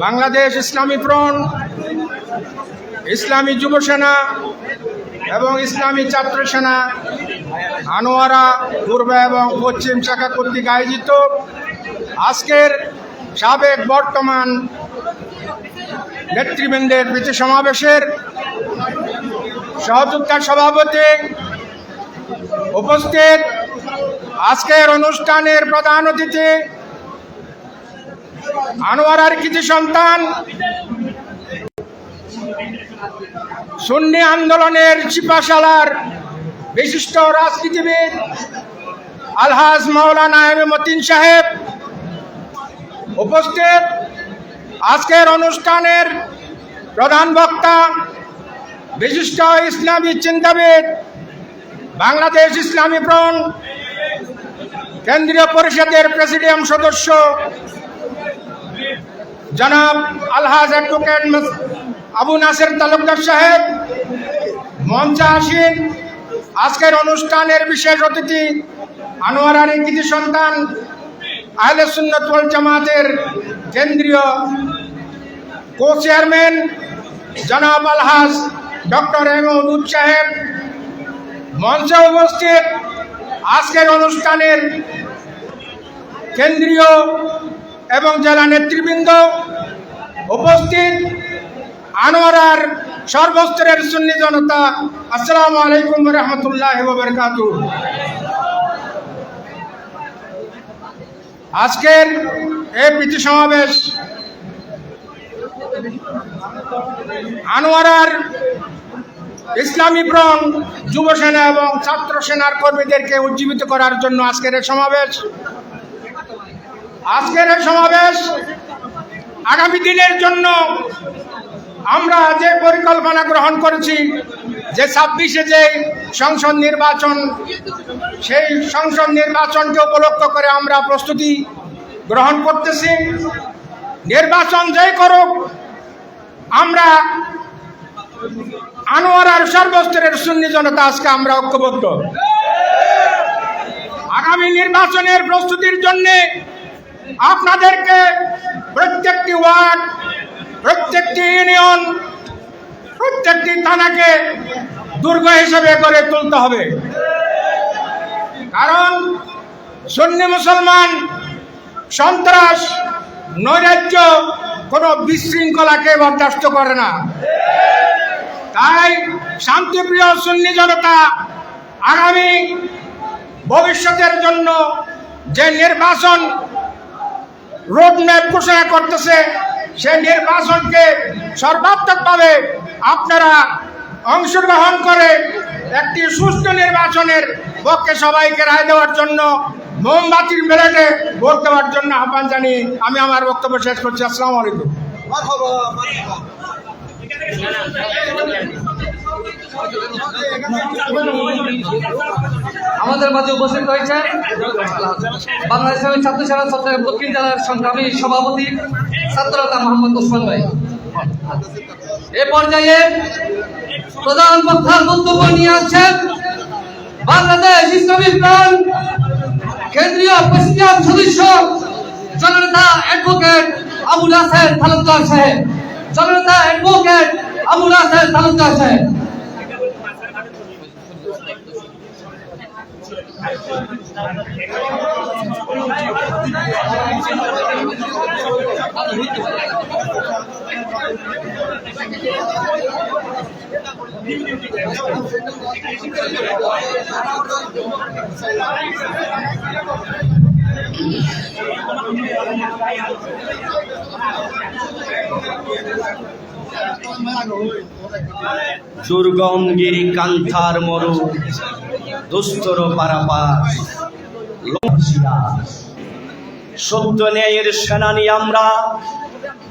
বাংলাদেশ ইসলামী front, ইসলামী যুব সেনা এবং ইসলামী ছাত্র সেনা আনোয়ারা পূর্ব এবং পশ্চিম শাখা কর্তৃক আয়োজিত আজকের সাবেক বর্তমান নেতৃবৃন্দের প্রীতি সমাবেশের সহযোদ্ধা সভাপতি উপস্থিত, আজকের অনুষ্ঠানের প্রধান অতিথি আনোয়ারার কৃতি সন্তান, সুন্নি আন্দোলনের সিপাশালার বিশিষ্ট রাজনীতিবিদ আলহাজ মাওলানা এম এ মতিন সাহেব উপস্থিত, আজকের অনুষ্ঠানের প্রধান বক্তা বিশিষ্ট ইসলামী চিন্তাবিদ বাংলাদেশ ইসলামী ফ্রন্ট কেন্দ্রীয় পরিষদের প্রেসিডিয়াম সদস্য জনাব আলহাজ অ্যাডভোকেট আবু নাসের তালুকদার সাহেব, মঞ্চে আসীন আজকের অনুষ্ঠানের বিশেষ অতিথি আনোয়ারার কৃতি সন্তান আহলে সুন্নাত ওয়াল জামাতের কেন্দ্রীয় কো চেয়ারম্যান জনাব আলহাজ ডক্টর এম এ মওদুদ সাহেব, মঞ্চে উপস্থিত আজকের অনুষ্ঠানের কেন্দ্রীয় এবং জেলা নেতৃবৃন্দ, উপস্থিত আনোয়ারার সর্বস্তরের সুন্নি জনতা, আসসালামু আলাইকুম ওয়া রাহমাতুল্লাহি ওয়া বারাকাতুহু। আজকের এই প্রীতি সমাবেশ আনোয়ারার ইসলামী ফ্রন্ট, যুব সেনা এবং ছাত্র সেনার কর্মীদেরকে উজ্জীবিত করার জন্য আজকের এই সমাবেশ। আজকের এই সমাবেশ আগামী দিনের জন্য আমরা যে পরিকল্পনা গ্রহণ করেছি, যে 26-এ যে সংসদ নির্বাচন, সেই সংসদ নির্বাচনকে উপলক্ষ করে আমরা প্রস্তুতি গ্রহণ করতেছি। নির্বাচন যেই করুক, আমরা আনোয়ারার সর্বস্তরের সুন্নি জনতা আজকে আমরা ঐক্যবদ্ধ। আগামী নির্বাচনের প্রস্তুতির জন্য আপনাদেরকে প্রত্যেকটি ওয়ার্ড, প্রত্যেকটি ইউনিয়ন, প্রত্যেকটি থানাকে দুর্গ হিসেবে করে তুলতে হবে। কারণ সুন্নি মুসলমান সন্ত্রাস, নৈরাজ্য, কোনো বিশৃঙ্খলাকে বরদাস্ত করে না। তাই শান্তিপ্রিয় সুন্নি জনতা আগামী ভবিষ্যতের জন্য যে নির্বাচন রোডম্যাপ ঘোষণা করতেছে, সেই নির্বাচনকে সর্বাত্মকভাবে আপনারা অংশগ্রহণ করে একটি সুষ্ঠু নির্বাচনের পক্ষে সবাইকে রায় দেওয়ার জন্য মোমবাতির ব্যালটে ভোট দেওয়ার জন্য আহ্বান জানিয়ে আমি আমার বক্তব্য শেষ করছি। আসসালামু আলাইকুম। আমাদের মাঝে উপস্থিত রয়েছে বাংলাদেশ ছাত্র সেনা চট্টগ্রাম দক্ষিণ জেলার সংগ্রামী সভাপতি ছাত্রনেতা মোহাম্মদ ওসমান ভাই। এ পর্যায়ে প্রধান বক্তার বক্তব্য নিয়ে আসছেন বাংলাদেশ ইসলামী ফ্রন্ট কেন্দ্রীয় প্রেসিডিয়াম সদস্য জননেতা অ্যাডভোকেট আবু নাসের তালুকদার সাহেব। জননেতা অ্যাডভোকেট আবু নাসের তালুকদার সাহেব। দুর্গম গিরি কান্থার মরু দুস্তর পারাপার, সত্য ন্যায়ের সেনানী আমরা,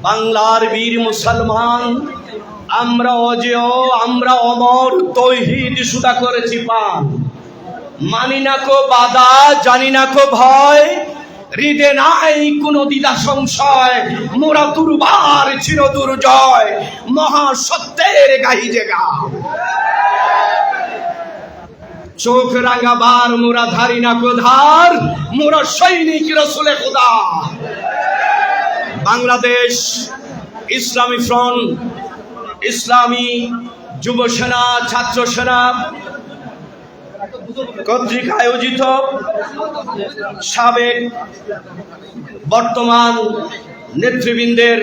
বাংলার বীর মুসলমান। আমরা অজেয়, আমরা অমর, তৌহিদ সুদা করেছি পান। মানি না কো বাধা, জানি না কো ভয়, হৃদে নাই কোনো দ্বিধা সংশয়। মোরা দুর্বার চির দুর্জয়, মহাসত্যের গাহি জেগা। চোখ রাঙাবার মোরা ধারি না কো ধার, মোরা সৈনিক রসুলে খোদা। বাংলাদেশ ইসলামী ফ্রন্ট, ইসলামী যুব সেনা, ছাত্র সেনা কর্তৃক আয়োজিত সাবেক বর্তমান নেতৃবৃন্দের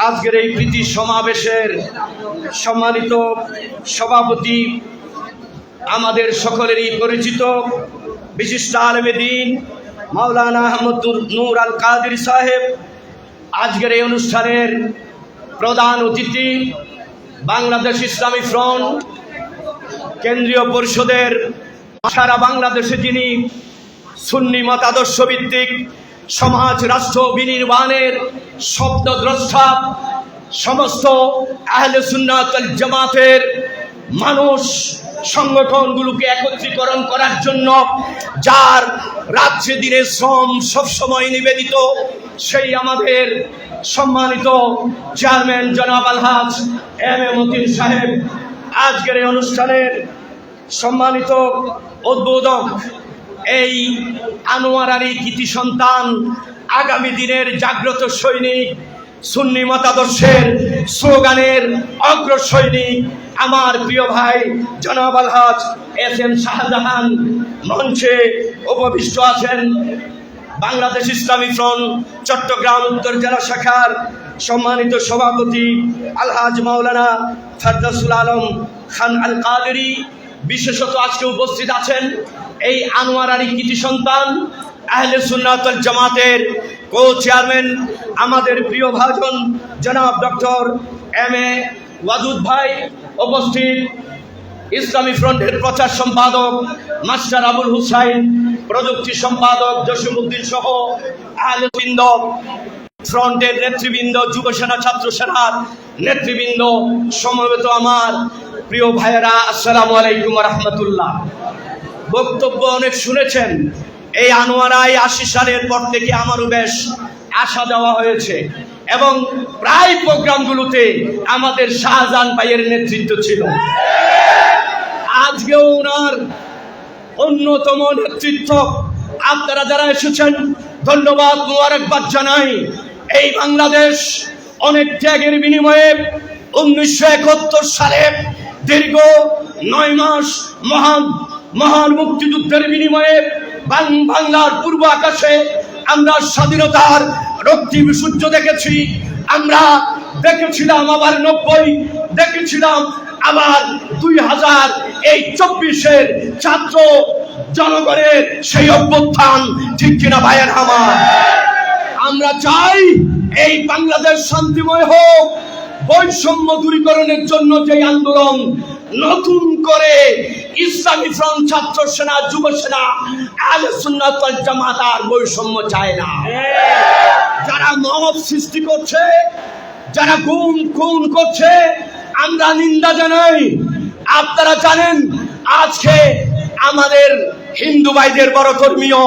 আজকের এই প্রীতি সমাবেশের সম্মানিত সভাপতি, আমাদের সকলেরই পরিচিত বিশিষ্ট আলেমে দ্বীন মাওলানা আহমদ নূর আল কাদের সাহেব, আজকের এই অনুষ্ঠানের প্রধান অতিথি, বাংলাদেশ ইসলামী ফ্রন্ট কেন্দ্রীয় পরিষদের সারা বাংলাদেশে যিনি সুন্নি মতাদর্শ ভিত্তিক সমাজ রাষ্ট্র বিনির্মাণের শব্দদ্রষ্টা, সমস্ত আহলে সুন্নাত ওয়াল জামাতের মানুষ সংগঠনগুলোকে একত্রীকরণ করার জন্য যার রাত্রে দিনে শ্রম সবসময় নিবেদিত, সেই আমাদের সম্মানিত চেয়ারম্যান জনাব আলহাজ এম এ মতিন সাহেব, আজকের এই অনুষ্ঠানের সম্মানিত উদ্বোধক, এই আনোয়ারারই কৃতি সন্তান, আগামী দিনের জাগ্রত সৈনিক, সুন্নি মতাদর্শের স্লোগানের অগ্র সৈনিক, আমার প্রিয় ভাই জনাব আলহাজ এস এম শাহজাহান। মঞ্চে উপবিষ্ট আছেন বাংলাদেশ ইসলামী ফ্রন্ট চট্টগ্রাম উত্তর জেলা শাখার সম্মানিত সভাপতি আলহাজ মাওলানা ফারদাসুল আলম খান আল কাদেরী। বিশেষত আজকে উপস্থিত আছেন এই আনোয়ারারই কৃতি সন্তান, আহলে সুন্নাত ওয়াল জামাতের কো চেয়ারম্যান, আমাদের প্রিয় ভাজন জনাব ডক্টর এম এ ওয়াদুদ ভাই উপস্থিত, ইসলামী ফ্রন্টের প্রচার সম্পাদক মাস্টার আবুল হুসাইন, প্রযুক্তি সম্পাদক জসিমউদ্দিন সহ আহলেবৃন্দ, ফ্রন্টের নেতৃবৃন্দ, যুব সেনা, ছাত্র সেনার নেতৃবৃন্দ, সমবেত আমার প্রিয় ভাইয়েরা, আসসালামু আলাইকুম ওয়া রাহমাতুল্লাহ। বক্তব্য অনেক শুনেছেন। এই আনোয়ারায় 80 সালের পর থেকে আমারও বেশ আশা দেওয়া হয়েছে এবং প্রায় প্রোগ্রামগুলোতে আমাদের শাহজাহান ভাইয়ের নেতৃত্ব ছিল। আজকেও ওনার অন্যতম নেতৃত্ব, আপনারা যারা এসেছেন ধন্যবাদ, মোবারকবাদ জানাই। এই বাংলাদেশ অনেক ত্যাগের বিনিময়ে 1971 সালে দীর্ঘ 9 মাস মহান মুক্তিযুদ্ধের বিনিময়ে বাংলার পূর্ব আকাশে আমরা স্বাধীনতার রক্তিম সূর্য দেখেছি। আমরা দেখেছিলাম আবার 90, দেখেছিলাম আবার 2000, এই 24-এর ছাত্র জনগণের সেই অভ্যুত্থান, ঠিক কিনা ভাইয়ের আমার? আমরা চাই এই বাংলাদেশ শান্তিময় হোক। বৈষম্য দূরীকরণের জন্য যে আন্দোলন নতুন করে ইসলামী ফ্রন্ট, ছাত্র সেনা, যুব সেনা, আহলে সুন্নাত ওয়াল জামাত আর বৈষম্য চায় না। যারা মহৎ সৃষ্টি করছে, যারা খুন করছে, আমরা নিন্দা জানাই। আপনারা জানেন আজকে আমাদের হিন্দু ভাইদের বড় ধর্মীয়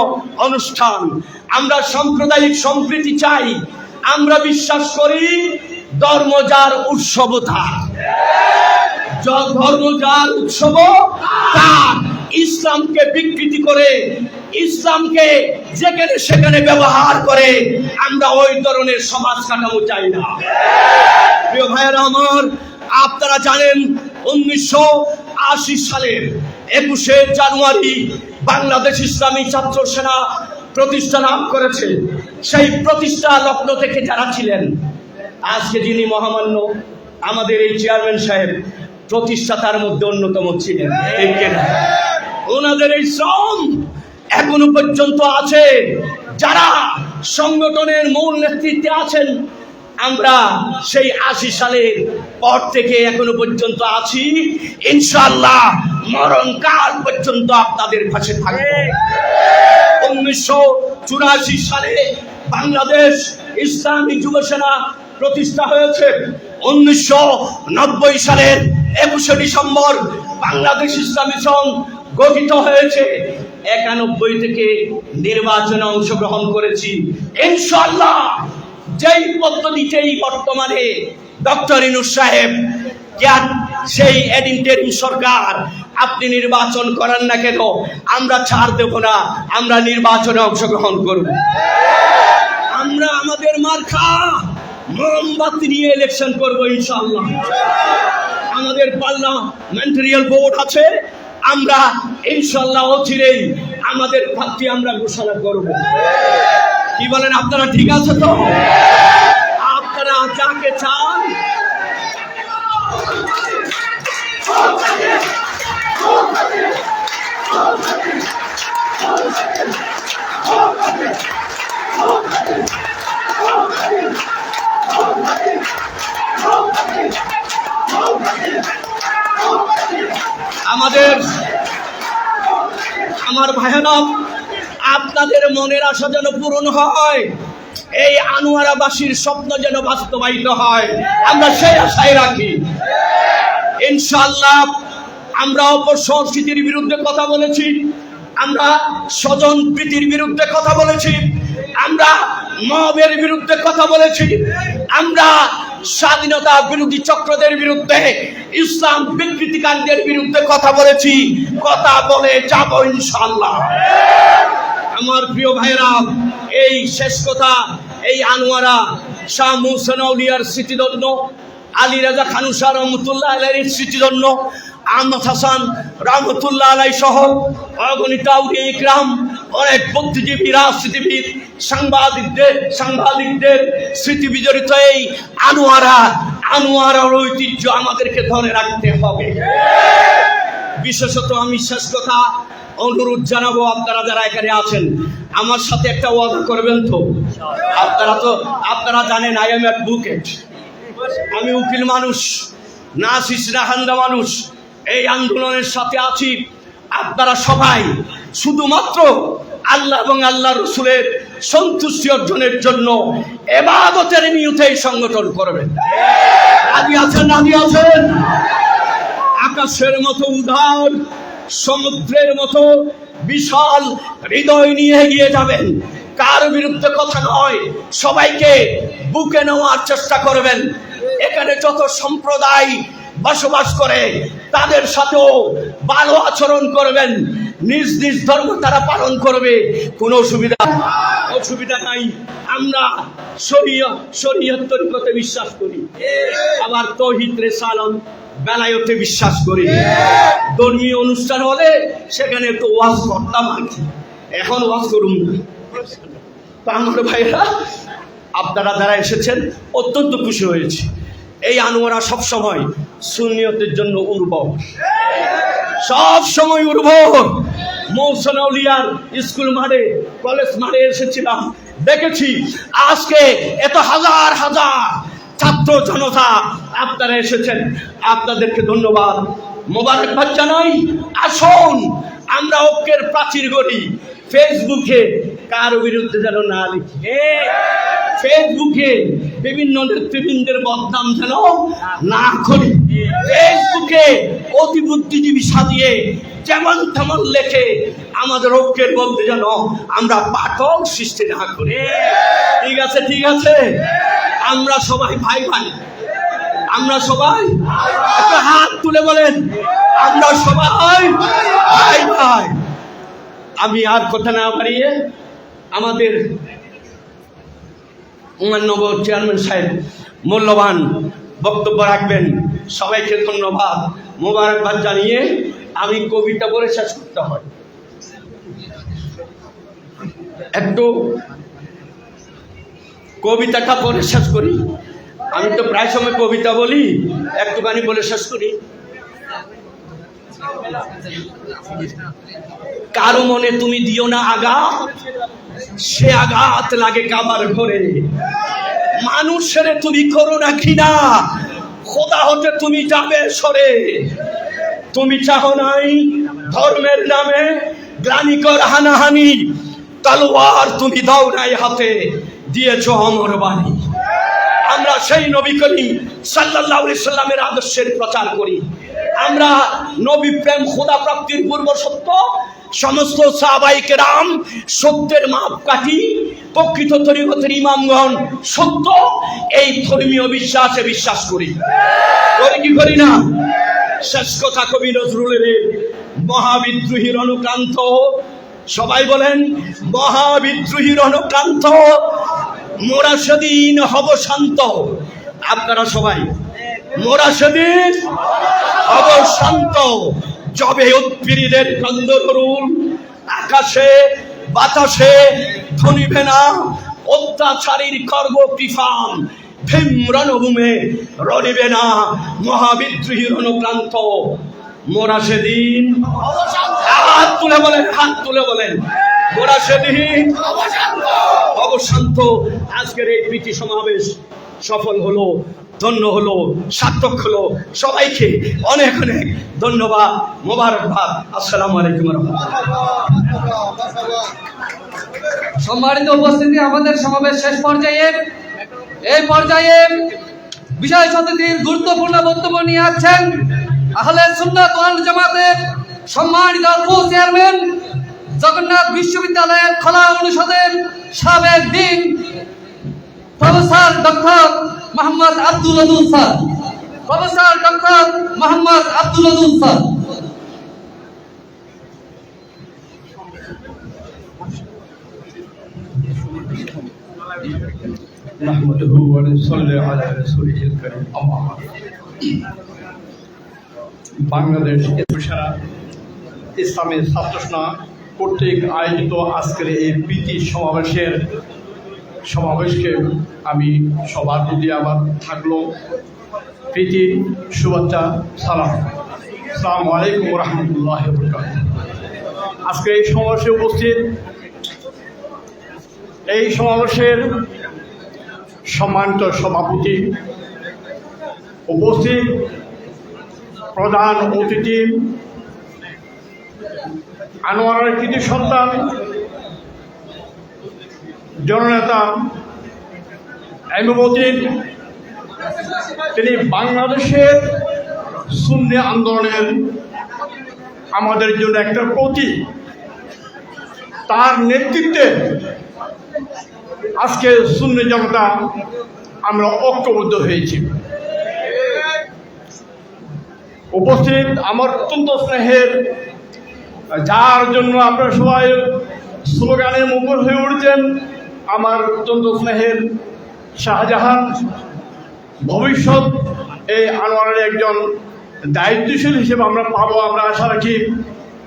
অনুষ্ঠান, আমরা সাম্প্রদায়িক সম্প্রীতি চাই। আমরা বিশ্বাস করি ধর্ম যার উৎসব তার, ধর্ম যার উৎসব তার। ইসলামকে বিকৃতি করে, ইসলামকে যেখানে সেখানে ব্যবহার করে আমরা ওই ধরনের সমাজ কাঠামো চাই না। প্রিয় ভাইয়েরা আমার, আপনারা জানেন 1980 সালের 21শে জানুয়ারি বাংলাদেশ ইসলামী ছাত্র সেনা প্রতিষ্ঠা লাভ করেছে। সেই প্রতিষ্ঠা লগ্ন থেকে যারা ছিলেন, আজকে যিনি মহামান্য আমাদের এই চেয়ারম্যান সাহেব, প্রতিষ্ঠাতার মধ্যে অন্যতম ছিলেন। ওনাদের এই শ্রম এখনো পর্যন্ত আছে। যারা সংগঠনের মূল নেতৃত্বে আছেন, আমরা সেই 80 সালের পর থেকে এখনো পর্যন্ত আছি। ইনশাআল্লাহ মরণকাল পর্যন্ত আপনাদের পাশে থাকবো। 1984 সালে বাংলাদেশ ইসলামী যুব সেনা প্রতিষ্ঠা হয়েছে। 1990 সালের 21শে ডিসেম্বর বাংলাদেশ ইসলামী সংঘ গঠিত হয়েছে। 91 থেকে নির্বাচনে অংশগ্রহণ করেছি। ইনশাআল্লাহ যেই পদ্ধতিতেই বর্তমানে ডক্টর ইউনূস সাহেব, সেই ইন্টারিম সরকার, আপনি নির্বাচন করেন না কেন, আমরা ছাড় দেব না, আমরা নির্বাচনে অংশগ্রহণ করব। আমরা আমাদের মার্কা মোমবাতি নিয়ে ইলেকশন করবো ইনশাআল্লাহ। আমাদের পার্লামেন্টারিয়াল বোর্ড আছে, আমরা ইনশাআল্লাহ অচিরেই আমাদের প্রার্থী আমরা ঘোষণা করব। কি বলেন আপনারা? ঠিক আছে তো? আপনারা যাকে চান আমার ভাইয়েরা, আপনাদের মনের আশা যেন পূরণ হয়, এই আনোয়ারাবাসীর স্বপ্ন যেন বাস্তবায়িত হয়, আমরা সেই আশায় রাখি ইনশাআল্লাহ। আমরা অপসংস্কৃতির বিরুদ্ধে কথা বলেছি, আমরা স্বজন প্রীতির বিরুদ্ধে কথা বলেছি, আমরা মবের বিরুদ্ধে কথা বলেছি, আমরা স্বাধীনতা বিরোধী চক্রদের বিরুদ্ধে, ইসলাম বিকৃতিকারীদের বিরুদ্ধে কথা বলেছি, কথা বলে যাব ইনশাআল্লাহ। আমার প্রিয় ভাইরা, এই শেষ কথা, এই আনোয়ারা শাহ মুহসিন আউলিয়ার স্মৃতিধন্য, আলী রাজা খানুশা রহমতুল্লাহ আলাইহির স্মৃতিধন্য, আহমদ হাসান রহমতুল্লাহ আলাই সহ অগণিত আউলিয়া ইকরাম, অনেক বুদ্ধিজীবী, রাজনীতিবিদ, সাংবাদিকদের স্মৃতি বিজড়িত এই আনোয়ারার ঐতিহ্য আমাদেরকে ধরে রাখতে হবে। বিশেষত আমি শেষ কথা অনুরোধ জানাবো, আপনারা যারা এখানে আছেন আমার সাথে একটা ওয়াদা করবেন তো? আপনারা জানেন আই এম অ্যাডভোকেট, আমি উকিল মানুষ, নাসিস রাহান্দা মানুষ, এই আন্দোলনের সাথে আছি। আপনারা সবাই শুধুমাত্র আল্লাহ এবং আল্লাহ রসুলের সন্তুষ্টি অর্জনের জন্য ইবাদতের নিয়তে এই সংগঠন করবেন। রাজি আছেন? রাজি আছেন? আকাশের মতো উদার, সমুদ্রের মতো বিশাল হৃদয় নিয়ে এগিয়ে যাবেন। কার বিরুদ্ধে কথা নয়, সবাইকে বুকে নেওয়ার চেষ্টা করবেন। এখানে যত সম্প্রদায় বসবাস করে তাদের সাথেও ভালো আচরণ করবেন, নিজ নিজ ধর্ম তারা পালন করবে, কোনো অসুবিধা নাই। আমরা শরীয়ত তরিকতে বিশ্বাস করি, আবার তাওহীদ রিসালাত বেলায়েতে বিশ্বাস করি। ধর্মীয় অনুষ্ঠান হলে সেখানে তো ওয়াজ করতাম, এখন ওয়াজ করুন না। তো আমার ভাইরা, আপনারা যারা এসেছেন অত্যন্ত খুশি হয়েছি। এই আনোয়ারা সবসময় সুন্নিয়তের জন্য উর্বর, সবসময় উর্বর। মহসিন আউলিয়ার স্কুল মাঠে, কলেজ মাঠে এসেছিলাম, দেখেছি আজকে এত হাজার হাজার ছাত্র জনতা আপনারা এসেছেন, আপনাদেরকে ধন্যবাদ, মোবারকবাদ জানাই। আসুন আমরা ঐক্যের প্রাচীর গড়ি। ফেসবুকে কারো বিরুদ্ধে যেন না লিখি, ফেসবুকে বিভিন্ন নেতৃবৃন্দের বদনাম যেন না করি, ফেসবুকে অতি বুদ্ধিজীবী সাজিয়ে যেমন তেমন লেখে আমাদের ঐক্যের মধ্যে যেন আমরা পাটল সৃষ্টি না করি। ঠিক আছে? ঠিক আছে? আমরা সবাই ভাই ভাই, আমরা সবাই একটা হাত তুলে বলেন, আমরা সবাই ভাই ভাই। আমি আর কথা না বাড়িয়ে আমাদের নগর চেয়ারম্যান সাহেব মূল্যবান বক্তব্য রাখবেন। সবাইকে ধন্যবাদ, মোবারকবাদ জানিয়ে আমি কবিতা বলে শেষ করতে হয়। একটু কবিতাটা পড়ে শেষ করি। আমি তো প্রায় সময় কবিতা বলি, একটুখানি বলে শেষ করি। কারো মনে তুমি দিও না আঘাত, সে আঘাত লাগে কাবার ঘরে। মানুষের তুমি করো না ঘৃণা, খোদা হতে তুমি যাবে সরে। তুমি চাহো নাই ধর্মের নামে গ্লানিকর হানাহানি, তলোয়ার তুমি দাও নাই হাতে, দিয়েছ অমর বাণী। আমরা সেই নবী করিম সাল্লাল্লাহু আলাইহি সাল্লামের আদর্শের প্রচার করি। আমরা নবী প্রেম, খোদা প্রাপ্তির পূর্ব সত্য, সমস্ত সাহাবায়ে কেরাম সত্যের মাপকাঠি, প্রকৃত তরিকতের ইমামগণ সত্য, এই ধর্মীয় বিশ্বাসে বিশ্বাস করি। করি কি করি না? শেষ কথা কবি নজরুলের মহাবিদ্রোহীর অনুক্রান্ত, সবাই বলেন মহাবিদ্রোহীর অনুক্রান্ত, মোরা সেদিন হব শান্ত। আপনারা সবাই মোরা সেদিন হব শান্ত, যবে উৎপীড়িতের কন্দরুল আকাশে বাতাসে ধনিবে না অত্যাচারীর খর্ব কৃফান, ভীম রণভূমে রণিবে না মহাবিদ্রোহী রণক্রান্ত। মোরা সেদিন, হাত তুলে বলেন, হাত তুলে বলেন, মোরা সেদিন অবশান্ত। আজকের এই প্রীতি সমাবেশ সফল হলো, ধন্য হলো, সার্থক হলো। সবাইকে অনেক অনেক ধন্যবাদ, মোবারকবাদ। আসসালামু আলাইকুম ওয়া রাহমাতুল্লাহ। সম্মানিত উপস্থিতি, আমাদের সমাবেশ শেষ পর্যায়ে। এই পর্যায়ে বিশেষ অতিথির গুরুত্বপূর্ণ বক্তব্য নিয়ে আসছেন আহলে সুন্নাত ওয়াল জামাতের সম্মানিত চেয়ারম্যান, জগন্নাথ বিশ্ববিদ্যালয়ের খোলা অনুষদের সাবেক dean professor doctor Mohammad Abdul Wadud sir. Professor doctor Mohammad Abdul Wadud sir. نحمده ونصلي على رسوله الكريم أما بعد। Bangladesh সারা ইসলামী ছাত্রসেনা কর্তৃক আয়োজিত আজকের এই প্রীতি সমাবেশকে আমি সবার প্রতি আবার থাকলো প্রীতি শুভেচ্ছা সালাম। আসসালামু আলাইকুম ওয়া রাহমাতুল্লাহি ওয়া বারাকাতুহু। আজকে এই সমাবেশে উপস্থিত, এই সমাবেশের সম্মানিত সভাপতি, উপস্থিত প্রধান অতিথি, আনোয়ারের কৃতি সন্তান জননেতা এমুদ্দিন, তিনি বাংলাদেশের সুন্নি আন্দোলনের আমাদের জন্য একটা প্রতীক। তার নেতৃত্বে আজকে সুন্নি জনতা আমরা ঐক্যবদ্ধ হয়েছি। উপস্থিত আমার অত্যন্ত স্নেহের, যার জন্য আপনারা সবাই স্লোগানে মুখর হয়ে উঠছেন, আমার অত্যন্ত স্নেহের শাহজাহান, ভবিষ্যৎ এই আনোয়ারের একজন দায়িত্বশীল হিসেবে আমরা পাবো, আমরা আশা রাখি।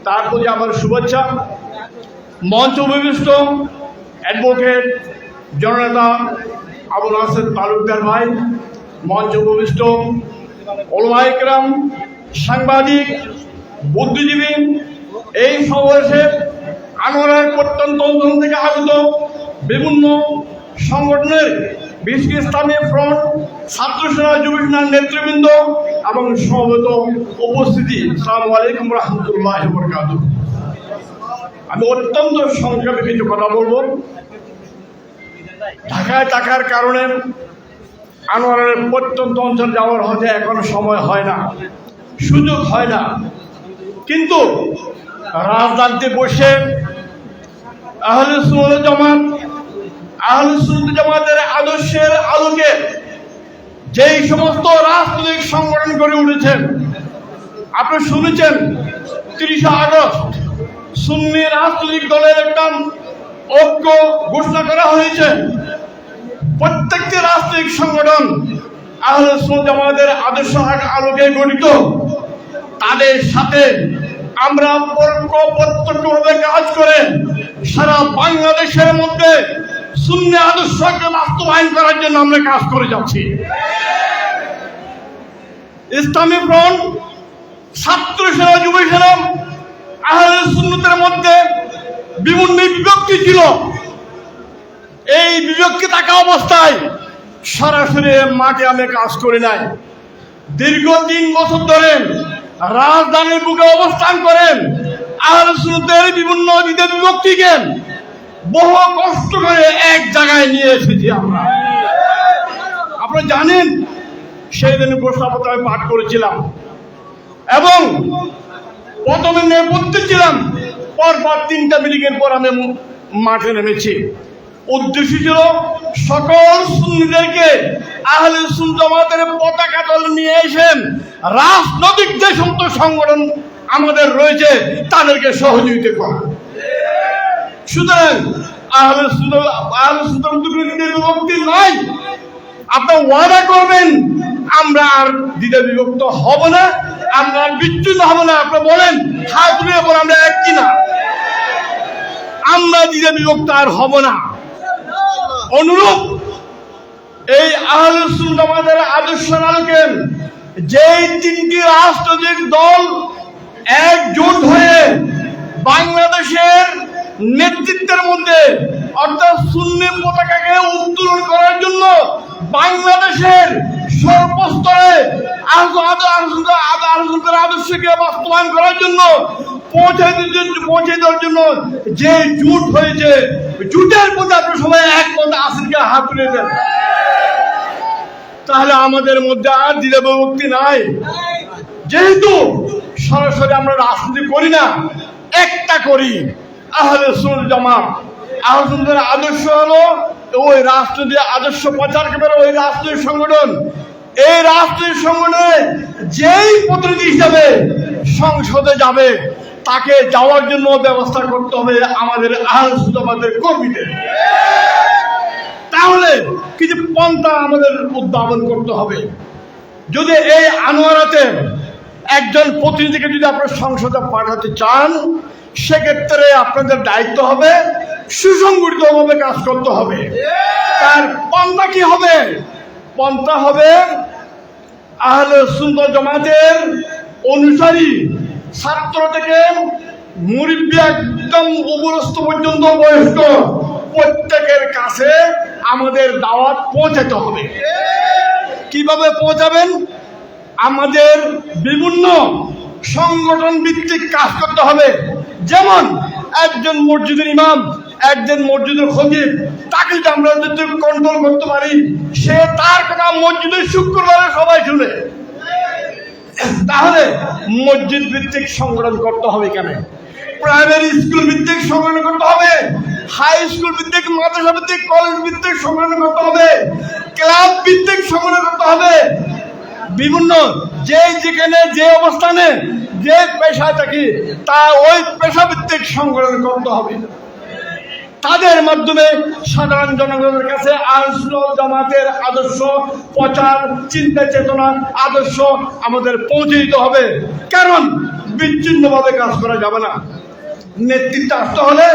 তার প্রতি আমার শুভেচ্ছা। মঞ্চ উপবিষ্ট অ্যাডভোকেট জননেতা আবু নাসের তালুকদার ভাই, মঞ্চ উপবিষ্ট ওলামা ইকরাম, সাংবাদিক, বুদ্ধিজীবী, এই সমাবেশে আনোয়ারের প্রত্যন্ত অঞ্চল থেকে আগত বিভিন্ন সংগঠনের, বিশেষ ইসলামী ফ্রন্ট, ছাত্রসেনা, যুবসেনার নেতৃবৃন্দ এবং সমবেত উপস্থিতি, আসসালামু আলাইকুম ওয়া রাহমাতুল্লাহি ওয়া বারাকাতুহু। আমি অত্যন্ত সংক্ষেপে কিছু কথা বলবো। ঢাকায় থাকার কারণে আনোয়ারের প্রত্যন্ত অঞ্চল যাওয়ার হয়তো এখন সময় হয় না, সুযোগ হয় না, কিন্তু রাজধানীতে বসে আহলে সুন্নাত জামাতের আদর্শের আলোকে যেই সমস্ত রাজনৈতিক সংগঠন গড়ে উঠেছেন, আপনি শুনেছেন 30 আগস্ট সুন্নি রাজনৈতিক দলের একটা ঐক্য ঘোষণা করা হয়েছে। প্রত্যেকটি রাজনৈতিক সংগঠন আহলে সুন্নাত জামাতের আদর্শ আলোকে গঠিত। তাদের সাথে আমরা প্রত্যক্ষভাবে কাজ করে সারা বাংলাদেশের মধ্যে সুন্নি আদর্শকে বাস্তবায়ন করার জন্য আমরা কাজ করে যাচ্ছি। ইসলামী ফ্রন্ট, ছাত্রসেনা, যুবসেনা, আহলে সুন্নাতের মধ্যে বিভিন্ন বিভক্তি ছিল। এই বিভক্তি থাকা অবস্থায় সরাসরি মাঠে আমি কাজ করি নাই। দীর্ঘ 3 বছর ধরে রাজধানীর বুকে অবস্থান করেন আহলে সুন্নাতের বিভিন্ন বিভক্তিকে বহু কষ্ট করে এক জায়গায় নিয়ে এসেছি আমরা। আপনারা জানেন, সেই দিন ঘোষণাপত্র আমি পাঠ করেছিলাম এবং প্রথমে নেপথ্যে ছিলাম, পরপর 3টা মিটিংয়ের পর আমি মাঠে নেমেছি। উদ্দেশ্য ছিল সকল সুন্নিদেরকে আহলে সুন্নাত জামাতের পতাকা তলে নিয়ে এসে রাজনৈতিক যে সমস্ত সংগঠন আমাদের রয়েছে তাদেরকে সহযোগিতা করা। সুতরাং আহলে সুন্নাত দ্বিধা বিভক্তি নাই। আপনারা ওয়াদা করবেন আমরা আর দ্বিধা বিভক্ত হব না, আমরা বিচ্ছিন্ন হব না। আপনারা বলেন হাত তুলে বলেন আমরা এক কিনা, আমরা দ্বিধা বিভক্ত আর হব না। অনুরূপ এই আহলে সুন্নাত জামাতের আদর্শ আলোকে যেই তিনটি রাজনৈতিক দল একজোট হয়ে বাংলাদেশের নেতৃত্বের মধ্যে অর্থাৎ সুন্নি পতাকাকে উত্তোলন করার জন্য বাংলাদেশের সর্বস্তরে আদর্শকে বাস্তবায়ন করার জন্য পৌঁছে দেওয়ার জন্য যে জোট হয়েছে, জোটের প্রতি আপনারা সবাই একমত আছেন কি? হাত তুলে দেন। তাহলে আমাদের মধ্যে আর দ্বিধা বিভক্তি নাই। যেহেতু সরাসরি আমরা রাজনীতি করি না, একটা করি আহলে সুন্নাত জামাত। আহলে সুন্নাতের আদর্শ হলো ওই রাজনৈতিক আদর্শ প্রচার করে ওই রাজনৈতিক সংগঠন। এই রাজনৈতিক সংগঠনে যেই প্রতিনিধি হিসাবে সংসদে যাবে তাকে যাওয়ার জন্য ব্যবস্থা করতে হবে আমাদের আহলে সুন্নাত জামাতের কর্মীদের। তাহলে কিছু পন্থা আমাদের উদ্ভাবন করতে হবে। যদি এই আনোয়ারাতে একজন প্রতিনিধিকে যদি আপনারা সংসদে পাঠাতে চান, সেক্ষেত্রে আপনাদের দায়িত্ব হবে সুসংগঠিতভাবে কাজ করতে হবে। তার পন্থা কি হবে? পন্থা হবে আহলে সুন্নাত জামাতের অনুসারী ছাত্র থেকে মুরব্বী একদম উপরস্থ পর্যন্ত বয়স্ক প্রত্যেকের কাছে আমাদের দাওয়াত পৌঁছাতে হবে। কিভাবে পৌঁছাবেন? আমাদের বিভিন্ন সংগঠন ভিত্তিক কাজ করতে হবে। যেমন একজন মসজিদের ইমাম, একজন মসজিদের খতিব, তাকে যদি আমরা যদি কন্ট্রোল করতে পারি, সে তার কথা মসজিদের শুক্রবারে সবাই শুনে, তাহলে মসজিদ ভিত্তিক সংগঠন করতে হবে। কেন? প্রাইমারি স্কুল ভিত্তিক সংগঠন করতে হবে, হাই স্কুল ভিত্তিক, মাদ্রাসা ভিত্তিক, কলেজ ভিত্তিক সংগঠন করতে হবে, ক্লাব ভিত্তিক সংগঠন করতে হবে। বিভিন্ন যেখানে যে অবস্থানে যে পেশায় থাকি তা ওই পেশা ভিত্তিক সংগঠন করতে হবে। তাদের মাধ্যমে সাধারণ জনগণের কাছে আহলে সুন্নাত জামাতের আদর্শ প্রচার, চিন্তা চেতনা, আদর্শ আমাদের পৌঁছে দিতে হবে। কারণ বিচ্ছিন্নভাবে কাজ করা যাবে না। নেতৃত্ব আসতে হলে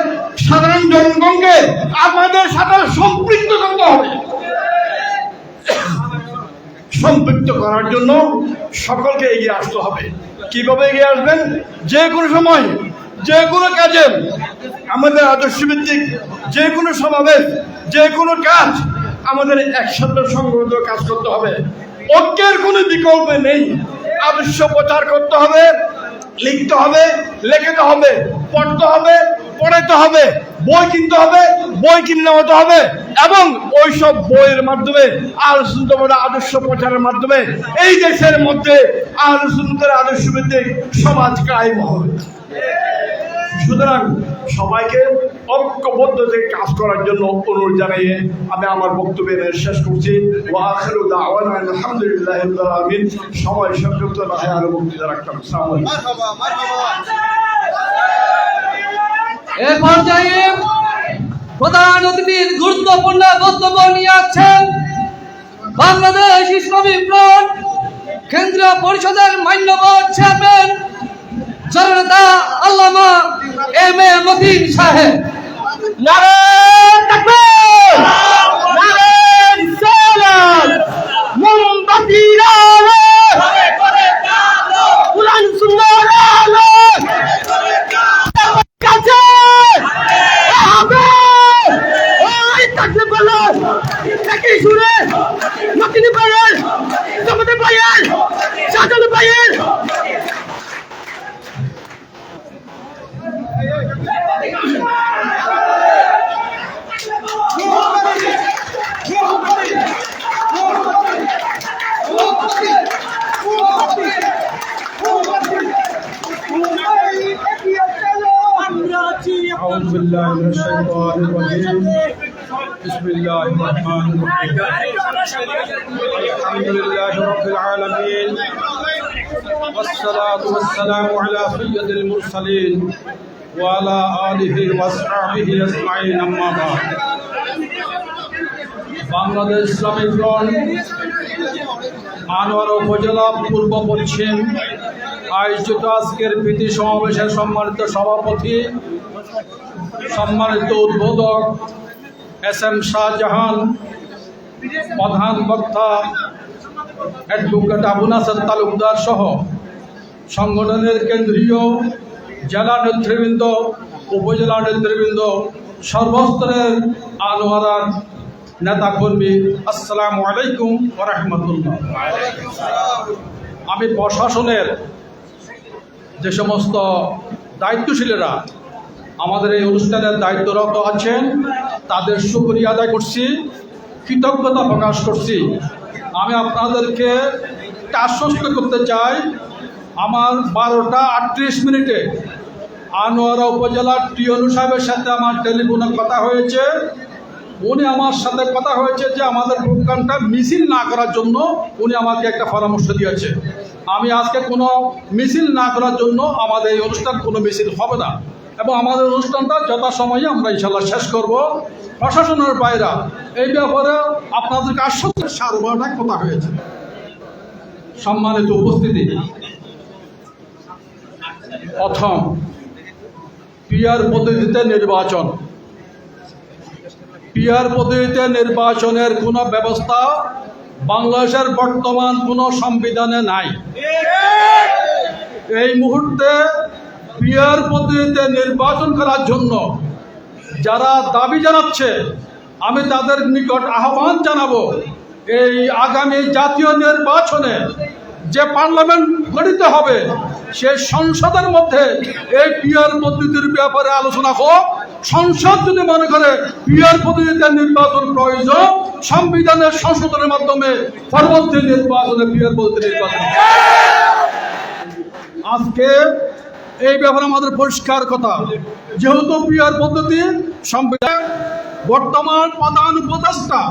সাধারণ জনগণকে আমাদের সাথে সম্পৃক্ত করতে হবে। সম্পৃক্ত করার জন্য সকলকে এগিয়ে আসতে হবে। কিভাবে এগিয়ে আসবেন? যে কোনো সময়, যে কোনো কাজে, আমাদের আদর্শ ভিত্তিক যে কোনো সমাবেশ, যে কোনো কাজ আমাদের একসাথে সংগঠিত কাজ করতে হবে। ঐক্যের কোনো বিকল্প নেই। আদর্শ প্রচার করতে হবে, লিখতে হবে, লেখাতে হবে, পড়তে হবে, পড়াইতে হবে, বই কিনতে হবে, বই কিনে নেওয়াতে হবে, এবং ওইসব বইয়ের মাধ্যমে আহলে সুন্নাতের আদর্শ প্রচারের মাধ্যমে এই দেশের মধ্যে আহলে সুন্নাতের আদর্শ ভিত্তিক সমাজ কায়েম হবে। সুতরাং সবাইকে ঐক্যবদ্ধ থেকে কাজ করার জন্য অনুরোধ জানিয়ে আমি আমার বক্তব্য শেষ করছি। ওয়া আখিরু দাওয়ানা আলহামদুলিল্লাহি রাব্বিল আলামিন। সময় সংক্ষিপ্ত না হয় আরো বক্তৃতা রাখতাম। আসসালামু আলাইকুম। এ পর্যায়ে প্রধান অতিথির গুরুত্বপূর্ণ বক্তব্য নিয়ে আসছেন বাংলাদেশ ইসলামী ফ্রন্ট কেন্দ্রীয় পরিষদের মান্যবর চেয়ারম্যান জননেতা আল্লামা এম.এ. মতিন সাহেব। নারে তাকবীর, নারে রিসালাত, মোমবাতির আলো, কুরআন সুন্নাহর আলো, কাছে হবে। ওই তাকবীর বলো, একই সুরে মতিনি ভাইয়ের, জমাতে ভাইয়ের, সাজাল ভাইয়ের أعوذ بالله من الشيطان الرجيم بسم الله الرحمن الرحيم الحمد لله رب العالمين والصلاة والسلام على سيد المرسلين وعلى آله وصحبه أجمعين أما بعد বাংলাদেশ ইসলামিক ফ্রন্ট আনোয়ারা উপজেলা পূর্ব পশ্চিম আয়োজিত আজকের প্রীতি সমাবেশের সম্মানিত সভাপতি, সম্মানিত উদ্বোধক এস.এম. শাহজাহান, প্রধান বক্তা অ্যাডভোকেট আবু নাসের তালুকদার সহ সংগঠনের কেন্দ্রীয় জেলা নেতৃবৃন্দ, উপজেলা নেতৃবৃন্দ, সর্বস্তরের আনোয়ারার নেতাকর্মী, আসসালামু আলাইকুম ওয়া রাহমাতুল্লাহ। আমি প্রশাসনের যে সমস্ত দায়িত্বশীলেরা আমাদের এই অনুষ্ঠানের দায়িত্বরত আছেন তাদের শুকরিয়া আদায় করছি, কৃতজ্ঞতা প্রকাশ করছি। আমি আপনাদেরকে আশ্বস্ত করতে চাই, আমার 12টা 38 মিনিটে আনোয়ারা উপজেলার টিওনু সাহেবের সাথে আমার টেলিফোনে কথা হয়েছে। উনি আমার সাথে কথা হয়েছে যে আমাদের প্রোগ্রামটা মিছিল না করার জন্য উনি আমাকে একটা পরামর্শ দিয়েছে। আমি আজকে কোনো মিছিল না করার জন্য আমাদের এই অনুষ্ঠান কোনো মিছিল হবে না এবং আমাদের অনুষ্ঠানটা যথাসময়ে আমরা ইনশাল্লাহ শেষ করব। প্রশাসনের বাইরা এই ব্যাপারে আপনাদেরকে আশ্বস্ত সার্বজনীন কথা হয়েছে। সম্মানিত উপস্থিতি, প্রথম পিআর পদ্ধতিতে নির্বাচন। পিআর পদ্ধতিতে নির্বাচনের কোনো ব্যবস্থা বাংলাদেশের বর্তমান কোনো সংবিধানে নাই। এই মুহূর্তে পিআর পদ্ধতিতে নির্বাচন করার জন্য যারা দাবি জানাচ্ছে, আমি তাদের নিকট আহ্বান জানাবো, এই আগামী জাতীয় নির্বাচনে যে পার্লামেন্ট গঠিত হবে সেই সংসদের মধ্যে এই পিআর পদ্ধতির ব্যাপারে আলোচনা হোক। সংসদ যদি মনে করে পিআর পদ্ধতিতে নির্বাচন প্রয়োজন, সংবিধানের সংশোধনের মাধ্যমে পরবর্তী নির্বাচনে পিআর পদ্ধতি নির্বাচন। আজকে এই ব্যাপারে আমাদের পরিষ্কার কথা, যেহেতু পিআর পদ্ধতি সংবিধান, বর্তমান প্রধান উপদেষ্টা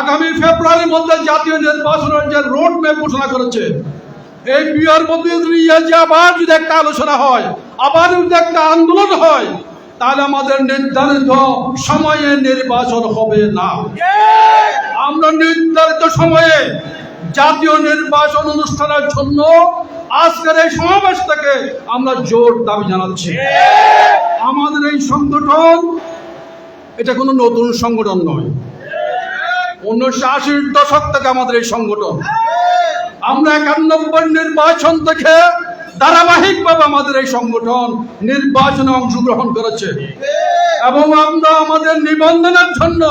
আগামী ফেব্রুয়ারির মধ্যে জাতীয় নির্বাচনের যে রোড ম্যাপ ঘোষণা করেছে, এই পিআর পদ্ধতি নিয়ে যে আবার যদি একটা আলোচনা হয়, আবার যদি একটা আন্দোলন হয়, তাহলে আমাদের নির্ধারিত সময়ে নির্বাচন হবে না। আমরা নির্ধারিত সময়ে জাতীয় নির্বাচন অনুষ্ঠানের জন্য আজকের এই সমাবেশ থেকে আমরা জোর দাবি জানাচ্ছি। আমাদের এই সংগঠন এটা কোনো নতুন সংগঠন নয়, 1980-র দশক থেকে আমাদের এই সংগঠন। আমরা 91 নির্বাচন থেকে ধারাবাহিকভাবে আমাদের এই সংগঠন নির্বাচনে অংশগ্রহণ করেছে এবং আমরা আমাদের নিবন্ধনের জন্য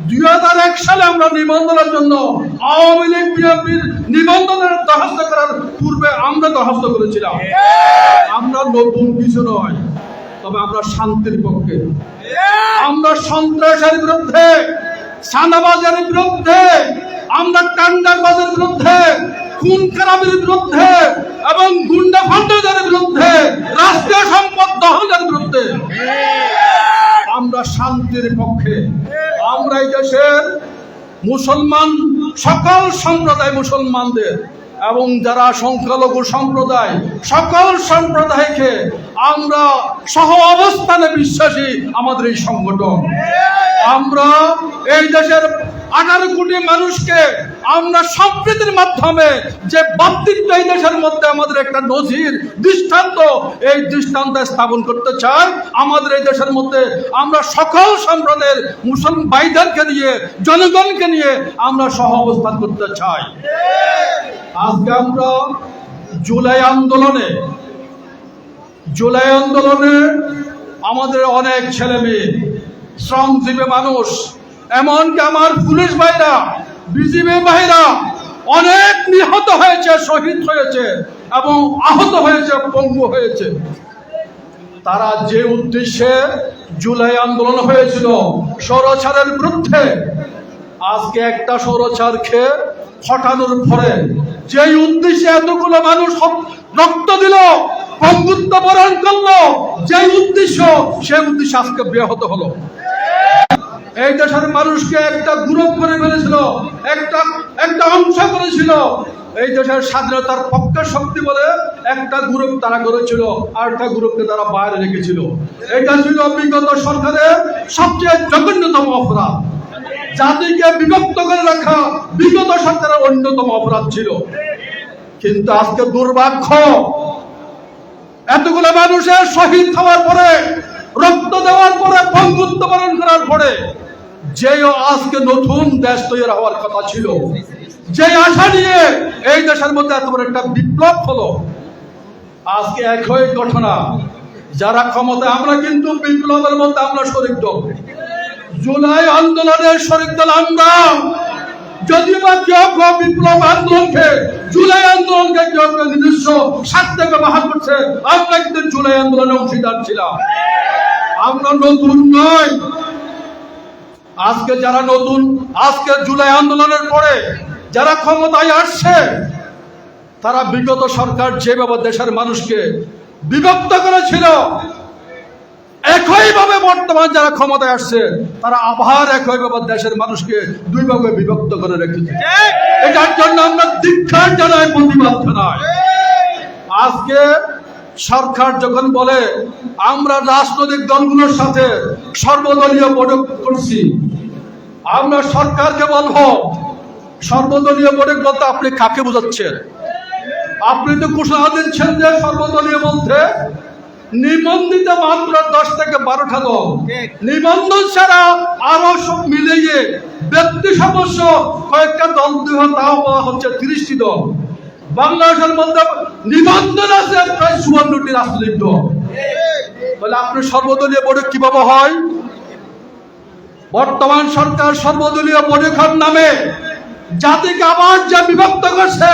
2001 সালে আমরা নিবন্ধনের জন্য আওয়ামী লীগ বিএনপির নিবন্ধনের দরখাস্ত করার পূর্বে আমরা দরখাস্ত করেছিলাম। আমরা নতুন কিছু নয়, তবে আমরা শান্তির পক্ষে, আমরা সন্ত্রাসের বিরুদ্ধে, সাদাবাজের বিরুদ্ধে, আমরা টান্ডারবাজের বিরুদ্ধে, খুন খারাপের বিরুদ্ধে এবং গুন্ডা ফান্ডারদের বিরুদ্ধে, রাষ্ট্রীয় সম্পদ দখলের বিরুদ্ধে আমরা শান্তির পক্ষে। আমরা এই দেশের মুসলমান সকল সম্প্রদায় মুসলমানদের এবং যারা সংখ্যালঘু সম্প্রদায় সকল সম্প্রদায়কে আমরা সহ অবস্থানে বিশ্বাসী আমাদের এই সংগঠন। আমরা এই দেশের 18 কোটি মানুষকে আমরা সম্প্রীতির মাধ্যমে যে ভ্রাতৃত্ব এই দেশের মধ্যে আমাদের একটা নজির দৃষ্টান্ত, এই দৃষ্টান্ত স্থাপন করতে চাই। আমাদের এই দেশের মধ্যে আমরা সকল সম্প্রদায়ের মুসলমান ভাইদেরকে নিয়ে, জনগণকে নিয়ে আমরা সহ অবস্থান করতে চাই। আজকে আমরা জুলাই আন্দোলনে আমাদের অনেক ছেলে মেয়ে, শ্রমজীবী মানুষ, এমনকি আমার পুলিশ ভাইরা, বিজিবি ভাইরা অনেক নিহত হয়েছে, শহীদ হয়েছে এবং আহত হয়েছে, পঙ্গু হয়েছে। তারা যে উদ্দেশ্যে জুলাই আন্দোলন হয়েছিল স্বৈরাচারের বিরুদ্ধে, আজকে একটা স্বৈরাচারকে হটানোর পরে যে উদ্দেশ্যে এতগুলো মানুষ রক্ত দিল, পঙ্গুত্ব বরণ করলো, যে উদ্দেশ্য, সেই উদ্দেশ্য আজকে ব্যাহত হলো। এই দেশের মানুষকে একটা গ্রুপ করে ফেলেছিল, একটা অংশ করেছিল এই দেশের স্বাধীনতার পক্ষে শক্তি বলে একটা গ্রুপ তারা করেছিল, আর একটা গ্রুপকে তারা বাইরে রেখেছিল। এটা ছিল বিগত সরকারের সবচেয়ে জঘন্যতম অপরাধ। জাতিকে বিভক্ত করে রাখা বিগত সরকারের অন্যতম অপরাধ ছিল। কিন্তু আজকে দুর্ভাগ্য, এতগুলো মানুষের শহীদ হওয়ার পরে, রক্ত দেওয়ার পরে, বঙ্গুত্ব বরণ করার পরে, যে আজকে নতুন দেশ তৈরি হওয়ার কথা ছিল, যে আশা নিয়ে এই দেশের মধ্যে এত বড় একটা বিপ্লব হলো, আজকে একই ঘটনা। যারা ক্ষমতায়, আমরা কিন্তু বিপ্লবের মধ্যে আমরা শরিক দল, জুলাই আন্দোলনের শরিক দল আমরা। যদিও বা কেউ কেউ বিপ্লব আন্দোলনকে, জুলাই আন্দোলনকে কেউ কেউ নিজস্ব স্বার্থে ব্যবহার করছে, আমরা কিন্তু জুলাই আন্দোলনের অংশীদার ছিলাম। আমরা নতুন নয়। আজকে যারা নতুন, আজকে জুলাই আন্দোলনের পরে যারা ক্ষমতায় আসছে, তারা বিগত সরকার যেভাবে দেশের মানুষকে বিভক্ত করেছিল, একইভাবে বর্তমান যারা ক্ষমতায় আসছে তারা আবার একইভাবে দেশের মানুষকে দুই ভাগে বিভক্ত করে রেখেছে। এটার জন্য আমরা ধিক্কার জানাই, প্রতিবাদ জানাই। আজকে সরকার যখন বলে আমরা রাজনৈতিক দলগুলোর সাথে সর্বদলীয় বৈঠক করছি, আমরা সরকারকে বলবো সর্বদলীয় বৈঠক বলতে আপনি কাকে বোঝাচ্ছেন? আপনি তো ঘোষণা দিচ্ছেন যে সর্বদলীয় বলতে নিবন্ধিত মাত্র 10 থেকে 12টা দল, নিবন্ধন ছাড়া আরো সব মিলিয়ে ব্যক্তি সদস্য কয়েকটা দল তাও পাওয়া হচ্ছে 30টি দল। বাংলাদেশের মধ্যে নিবন্ধন আছে প্রায় 54টি রাজনৈতিক দল। তাহলে আপনি সর্বদলীয় বৈঠক কিভাবে হয়? বর্তমান সরকার সর্বদলীয় বৈঠকের নামে জাতিকে আবার যা বিভক্ত করছে,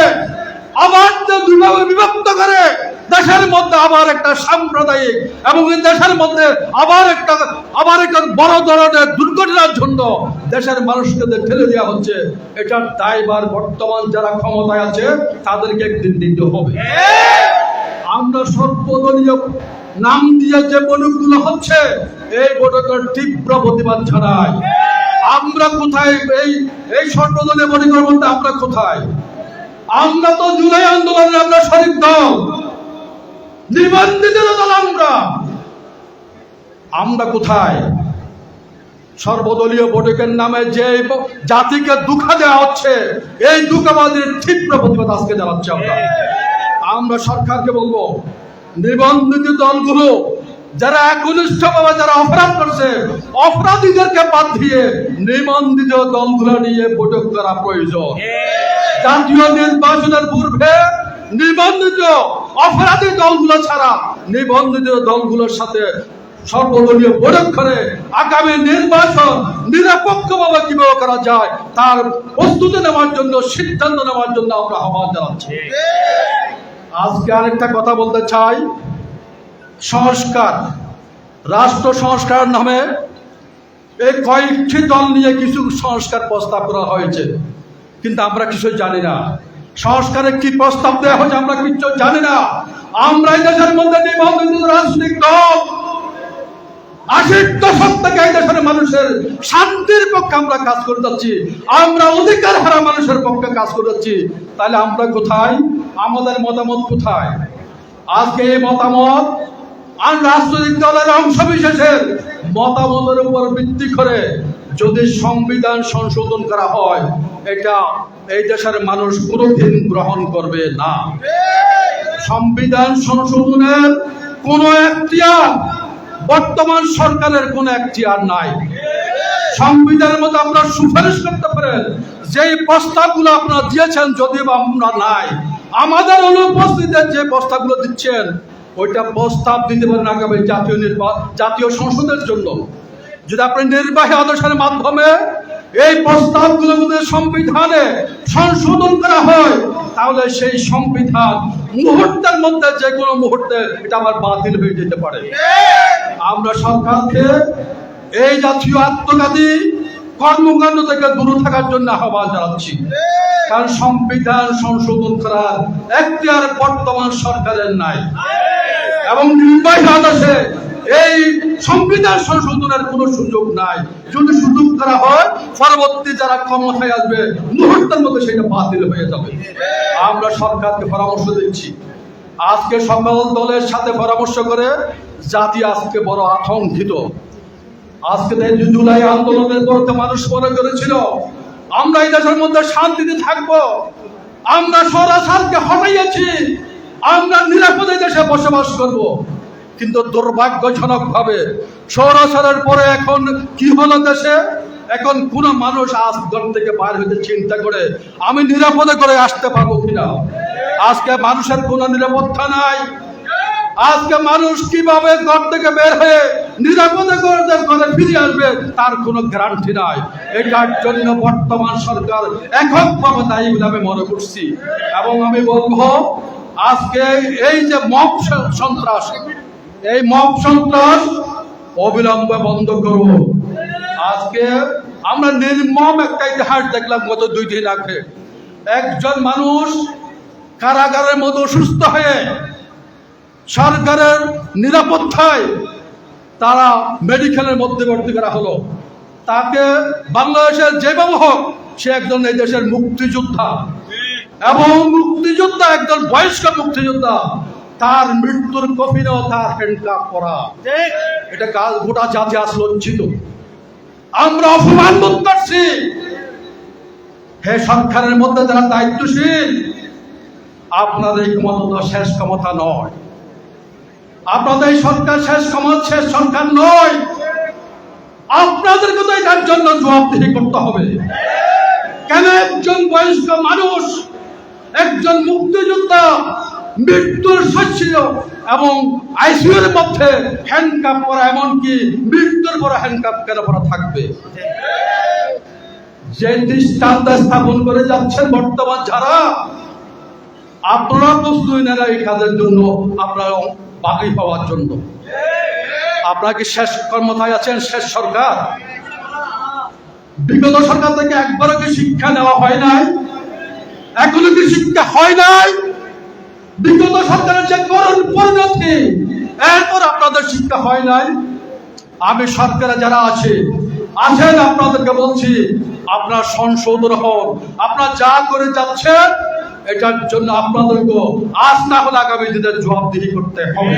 আবার যে দুইভাবে বিভক্ত করে দেশের মধ্যে আবার একটা সাম্প্রদায়িক এবং দেশের মধ্যে আবার একটা বড় ধরনের দুর্ঘটনার জন্য দেশের মানুষকে ঠেলে দেওয়া হচ্ছে। এটার দায়ভার বর্তমান যারা ক্ষমতায় আছে তাদেরকে একদিন দিতে হবে। আমরা সর্বদলীয় নাম দিয়ে যে বৈঠকগুলো হচ্ছে, এই বৈঠকের তীব্র প্রতিবাদ জানাই। আমরা কোথায়? এই সর্বদলীয় বৈঠকের মধ্যে আমরা কোথায়? আমরা তো জুলাই আন্দোলনে আমরা শরিক দল, নিবন্ধিত দল। আমরা কোথায়? সর্বদলীয় বৈঠকের নামে যে জাতিকে দুঃখা দেওয়া হচ্ছে, এই দুঃখবাদের তীব্র প্রতিবাদ আজকে জানাচ্ছি আমরা সরকারকে বলবো, নিবন্ধিত দলগুলো যারা একনিষ্ঠভাবে যারা অপরাধ করছে, অপরাধীদেরকে বাদ দিয়ে নিবন্ধিত দলগুলো নিয়ে বৈঠক করা প্রয়োজন। জাতীয় নির্বাচনের পূর্বে নিবন্ধিত অপরাধী দলগুলো ছাড়া নিবন্ধিত দলগুলোর সাথে সর্বদলীয় বৈঠক করে আগামী নির্বাচন নিরপেক্ষভাবে কিভাবে করা যায় তার প্রস্তুতি নেওয়ার জন্য, সিদ্ধান্ত নেওয়ার জন্য আমরা আহ্বান জানাচ্ছি। আজকে আরেকটা কথা বলতে চাই। সংস্কার, রাষ্ট্র সংস্কার নামে এই কয়েকটি দল নিয়ে কিছু সংস্কার প্রস্তাব করা হয়েছে, কিন্তু আমরা কিছু জানি না। সংস্কারে কি প্রস্তাব দেওয়া হয়েছে আমরা কিছু জানি না। আমরা এই দেশের মধ্যে নিবন্ধিত রাজনৈতিক দল 80 দশক থেকে এই দেশের মানুষের শান্তির পক্ষে আমরা কাজ করে যাচ্ছি, আমরা অধিকার হারা মানুষের পক্ষে কাজ করে যাচ্ছি। তাহলে আমরা কোথায়? আমাদের মতামত কোথায়? আজকে এই মতামত আর রাজনৈতিক দলের অংশ বিশেষের মতামতের উপর ভিত্তি করে যদি সংবিধান সংশোধন করা হয়, এটা এই দেশের মানুষ কোনোদিন গ্রহণ করবে না। সংবিধান সংশোধনের কোনো এখতিয়ার বর্তমান সরকারের কোনো এখতিয়ার নাই। সংবিধানের মধ্যে আপনারা সুপারিশ করতে পারেন, যে প্রস্তাবগুলো আপনারা দিয়েছেন যদিও আমরা নাই, আমাদের অনুপস্থিতিতে যে প্রস্তাবগুলো দিচ্ছেন ওইটা প্রস্তাব দিতে পারেন আগামী জাতীয় সংসদের জন্য। যদি আপনি নির্বাহী আদেশের মাধ্যমে এই প্রস্তাবগুলো যদি সংবিধানে সংশোধন করা হয়, তাহলে সেই সংবিধান মুহূর্তের মধ্যে, যে কোনো মুহূর্তে এটা আবার বাতিল হয়ে যেতে পারে। আমরা সরকারকে এই জাতীয় আত্মঘাতী কর্মকাণ্ড থেকে দূরে থাকার জন্য আহ্বান জানাচ্ছি। কারণ সংবিধান সংশোধন করার এখতিয়ার বর্তমান সরকারের নাই, এবং নির্বাহী আদেশে এই সংবিধান সংশোধনের কোনো সুযোগ নাই। যদি সুযোগ করা হয়, পরবর্তী যারা ক্ষমতায় আসবে মুহূর্তের মধ্যে সেটা বাতিল হয়ে যাবে। আমরা সরকারকে পরামর্শ দিচ্ছি, আজকে সকল দলের সাথে পরামর্শ করে জাতি আজকে বড় আতঙ্কিত। আজকে জুলাই আন্দোলনের পর তো মানুষ মনে করেছিল আমরা এই দেশের মধ্যে শান্তিতে থাকবো, আমরা স্বৈরাচারকে হটাইয়াছি, আমরা নিরাপদে দেশে বসবাস করব। কিন্তু দুর্ভাগ্যজনক ভাবে স্বৈরাচারের পরে এখন কি হলো দেশে? এখন কোন মানুষ আজ ঘর থেকে বাইরে হইতে চিন্তা করে আমি নিরাপদে করে আসতে পারবো কিনা। আজকে মানুষের কোনো নিরাপত্তা নাই। আজকে মানুষ কিভাবে ঘর থেকে বের হয়ে নিরাপদে করে ফিরে আসবে তার কোনো গ্যারান্টি নাই। এটার জন্য বর্তমান সরকার এককভাবে দায়ী বলে আমি মনে করছি। এবং আমি বলবো আজকে এই যে মব সন্ত্রাস, এই মব সন্ত্রাস অবিলম্বে বন্ধ করব। আজকে আমরা নির্মম একটা ইতিহাস দেখলাম গত 2 দিন আগে। একজন মানুষ কারাগারের মধ্যে অসুস্থ হয়ে সরকারের নিরাপত্তায় তারা মেডিকেলের মধ্যে ভর্তি করা হলো। তাকে বাংলাদেশের যেভাবে হোক সে একজন এই দেশের মুক্তিযোদ্ধা, এবং মুক্তিযোদ্ধা একজন বয়স্ক মুক্তিযোদ্ধা, তার মৃত্যুর কফিনেও তার হ্যান্ডকাপ করা, এটা গোটা জাতি আজ লজ্জিত। আমরা অপমান বোধ করছি। হে সরকারের মধ্যে যারা দায়িত্বশীল, আপনাদের এই ক্ষমতা শেষ ক্ষমতা নয়, আপনাদের এই সরকার শেষ সরকার নয়। আপনাদেরকে তো এটার জন্য জবাবদিহি করতে হবে। কেন একজন বয়স্ক মানুষ, একজন মুক্তিযোদ্ধা মৃত্যুর শয্যা এবং আইসিইউর মধ্যে হ্যান্ডকাপ করা, এমনকি মৃত্যুর পরে হ্যান্ডকাপ কেন করা থাকবে? যে দৃষ্টান্ত স্থাপন করে যাচ্ছেন বর্তমান যারা, আপনারা প্রস্তুতি নেন এই কাজের জন্য, আপনারা বাকি পাওয়ার জন্য। আপনারা কি শেষ ক্ষমতায় আছেন? শেষ সরকার। বিগত সরকার থেকে একবারও কি শিক্ষা নেওয়া হয় নাই? এখনো কি শিক্ষা হয় নাই? বিগত সরকারের যে করুণ পরিণতি, এরপর আপনাদের শিক্ষা হয় নাই। আমি সরকারে যারা আছেন আপনাদেরকে বলছি, আপনার সংশোধন হন। আপনারা যা করে যাচ্ছেন এটার জন্য আপনাদেরকে আজ না হলে আগামী দিনের জবাবদিহি করতে হবে।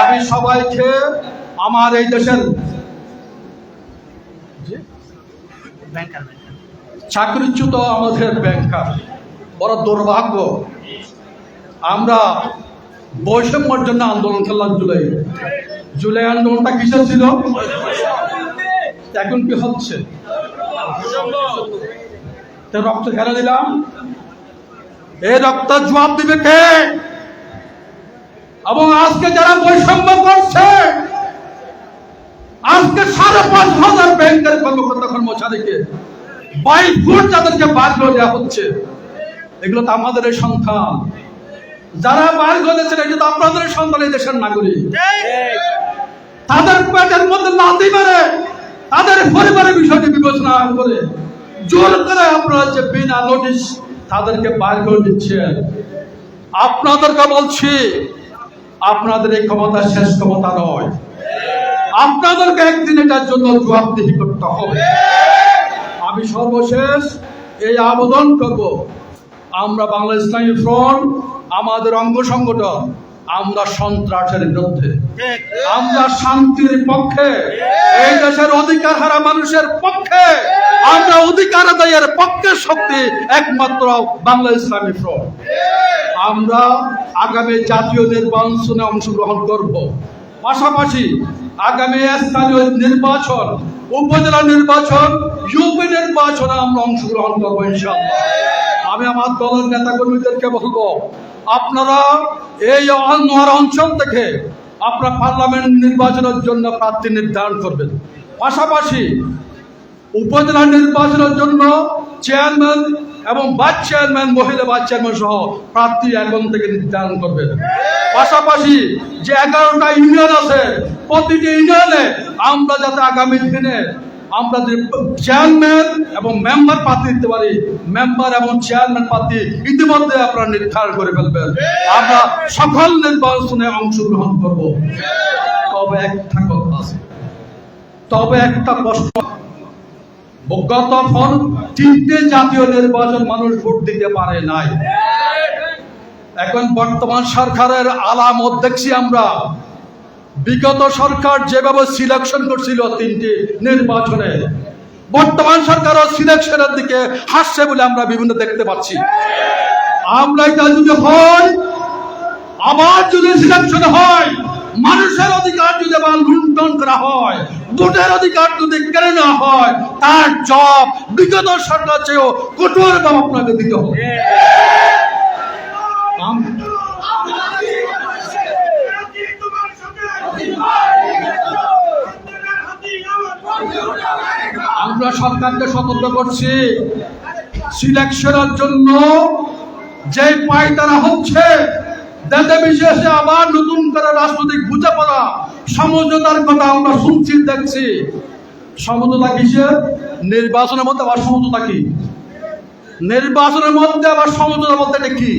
আমি সবাইকে আমার এই দেশের চাকরিচ্যুত আমাদের ব্যাংকার, বড় দুর্ভাগ্য। আমরা বৈষম্যের জন্য আন্দোলন করলাম জুলাই আন্দোলনটা কিসের ছিল? এখন কি হচ্ছে? রক্ত খেলে দিলাম। এই রক্ত জবাব দিবে কে? এবং আজকে যারা বৈষম্য করছে, আজকে 5,500 ব্যাংকের কর্মকর্তা কর্মচারীকে 22 ফুট যাদেরকে বার করে দেওয়া হচ্ছে, এগুলো তো আমাদের সন্তান। যারা বার করেছেন এটা তো আপনাদের সন্তান, এই দেশের নাগরিক। তাদের পেটের মধ্যে লাথি মেরে তাদের পরিবারের বিষয়টি বিবেচনা করে জোর করে আপনারা যে বিনা নোটিশ তাদেরকে বার করে দিচ্ছেন। আপনাদেরকে বলছি, আপনাদের এই ক্ষমতা শেষ ক্ষমতা নয়। আপনাদেরকে একদিন এটার জন্য জবাবদিহি করতে হবে। আমি সর্বশেষ এই আবেদন করব, আমরা বাংলা ইসলামী ফ্রন্ট, আমাদের অঙ্গ সংগঠন, আমরা সন্ত্রাসের বিরুদ্ধে, আমরা শান্তির পক্ষে, এই দেশের অধিকার হারা মানুষের পক্ষে, আমরা অধিকার আদায়ের পক্ষের শক্তি একমাত্র বাংলা ইসলামী ফ্রন্ট। আমরা আগামী জাতীয় নির্বাচনে অংশগ্রহণ করব। পাশাপাশি আগামী স্থানীয় নির্বাচন, উপজেলা নির্বাচন, ইউপি নির্বাচনে আমরা অংশগ্রহণ করবো ইনশাআল্লাহ। আমি আমার দলের নেতা কর্মীদেরকে বলবো, আপনারা এই আনোয়ারা অঞ্চল থেকে আপনারা পার্লামেন্ট নির্বাচনের জন্য প্রার্থী নির্ধারণ করবেন। পাশাপাশি উপজেলা নির্বাচনের জন্য চেয়ারম্যান এবং ভাইস চেয়ারম্যান, মহিলা ভাইস চেয়ারম্যান সহ প্রার্থী এখন থেকে নির্ধারণ করবেন। পাশাপাশি যে 11টা ইউনিয়ন আছে, প্রতিটি ইউনিয়নে আমরা যাতে আগামী দিনে আমরা যে চেয়ারম্যান এবং মেম্বার প্রার্থী দিতে পারি, মেম্বার এবং চেয়ারম্যান প্রার্থী ইতিমধ্যে আপনারা নির্ধারণ করে ফেলবেন। আমরা সকল নির্বাচনে অংশগ্রহণ করব। তো তবে একটা কথা আছে, তবে একটা প্রশ্ন, গত 3টে জাতীয় নির্বাচন মানুষ ভোট দিতে পারে নাই। এখন বর্তমান সরকারের আলামত দেখছি আমরা। বিগত সরকার যেভাবে সিলেকশন করছিল 3টি নির্বাচনে, বর্তমান সরকারও সিলেকশনের দিকে হাসছে বলে আমরা বিভিন্ন দেখতে পাচ্ছি। আমরা এটা যদি হয়, আবার যদি সিলেকশন হয়, মানুষের অধিকার যদি আবার লুণ্ঠন করা হয়, ভোটের অধিকার যদি কেড়ে নেওয়া হয়, তার জবাব বিগত সরকার চেয়েও কঠোর ভাবে আপনাকে দিতে হবে। আমরা সরকারকে সতর্ক করছি, সিলেকশনের জন্য যে পায়তারা হচ্ছে, দেশে বিশেষে আবার নতুন করে রাজনৈতিক বোঝাপড়া সমঝোতার কথা আমরা শুনছি, দেখছি। সমঝোতা কিসের? নির্বাচনের মধ্যে আবার সমঝোতা কি? নির্বাচনের মধ্যে আবার সমঝোতা বলতে এটা কি?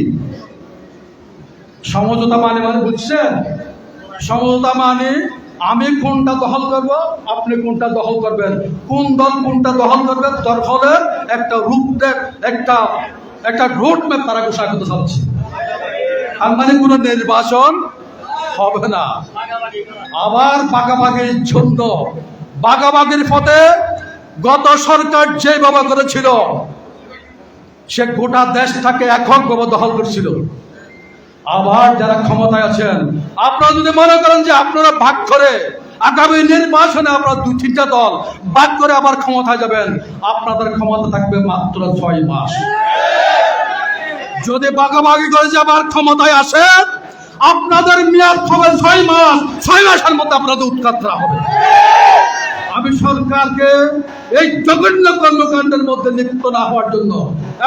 সমঝোতা মানে বুঝছেন? সমঝোতা মানে আমি কোনটা দখল করব, আপনি কোনটা দখল করবেন, কোন দল কোনটা দখল করবে, দখলের একটা রূপরেখ, একটা রোড ম্যাপ তারা ঘোষণা করতে চাচ্ছে। আর মানে কোনো নির্বাচন হবে না। আবার ভাগাভাগির জন্য, ভাগাভাগির পথে গত সরকার যেভাবে করেছিল, সে গোটা দেশটাকে এককভাবে দখল করছিল। আবার যারা ক্ষমতায় আছেন, আপনারা যদি মনে করেন যে আপনারা ভাগ করে আগামী নির্বাচনে আপনারা 2-3টা দল ভাগ করে আবার ক্ষমতায় যাবেন, আপনাদের ক্ষমতা থাকবে মাত্র 6 মাস। যদি ভাগাভাগি করে যে আবার ক্ষমতায় আসে, আপনাদের মেয়াদ হবে 6 মাস। 6 মাসের মধ্যে আপনাদের উৎখাত করা হবে। আমি সরকারকে এই জঘন্য কর্মকাণ্ডের মধ্যে লিপ্ত না হওয়ার জন্য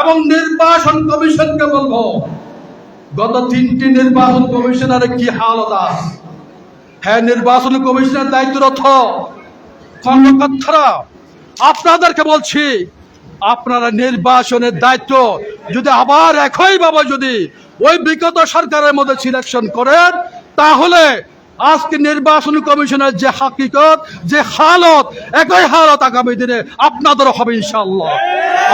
এবং নির্বাচন কমিশনকে বলবো, গত 3টি নির্বাচন কমিশনারের কি হালত আছে। হ্যাঁ, নির্বাচন কমিশনের দায়িত্বরত কর্মকর্তারা, আপনাদেরকে বলছি, আপনারা নির্বাচনের দায়িত্ব যদি আবার একইভাবে যদি ওই বিগত সরকারের মধ্যে সিলেকশন করেন, তাহলে আজকে নির্বাচন কমিশনের যে হাকিকত, যে হালত, একই হালত আগামী দিনে আপনাদেরও হবে ইনশাআল্লাহ।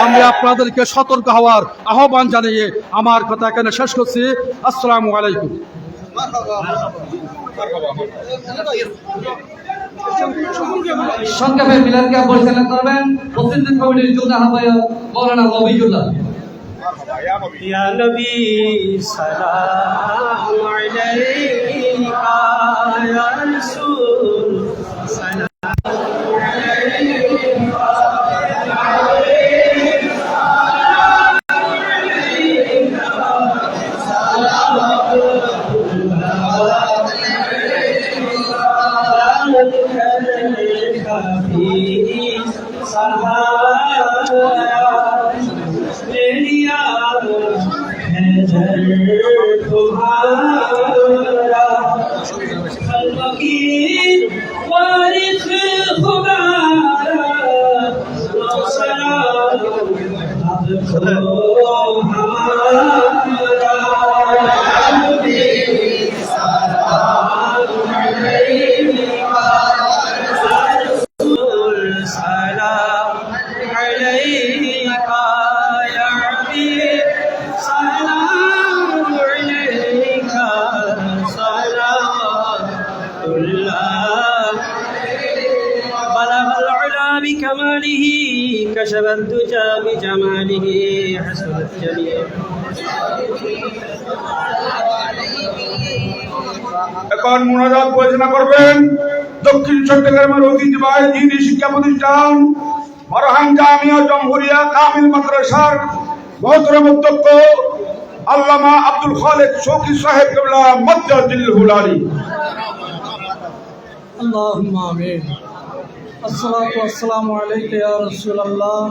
আমি আপনাদেরকে সতর্ক হওয়ার আহ্বান জানিয়ে আমার কথা এখানে শেষ করছি। আসসালামু আলাইকুম। সংক্ষেপে মিলাদকে পরিচালনা করবেন প্রতিনিধি কমিটির যুগ্ম আহ্বায়ক মৌলানা মবিজুল্লাহ। ইয়া নবী সালাম আলাইকা, ইয়া রাসূল সালাম بكماله كشف الدجى بجماله حسن الجميع এখন মুনাজাত পরিচালনা করবেন দক্ষিণ চট্টগ্রামের ঐতিহ্যবাহী দ্বীনি শিক্ষা প্রতিষ্ঠান মারহান জামিয়া জমহুরিয়া কামিল মাদ্রাসার মহতরম অধ্যক্ষ আল্লামা আব্দুল খালেক শৌকী সাহেব কিবলা মদ্দাজিল্লাহুল আলী। আল্লাহুম্মা আমিন। الصلاة والسلام عليك يا رسول الله،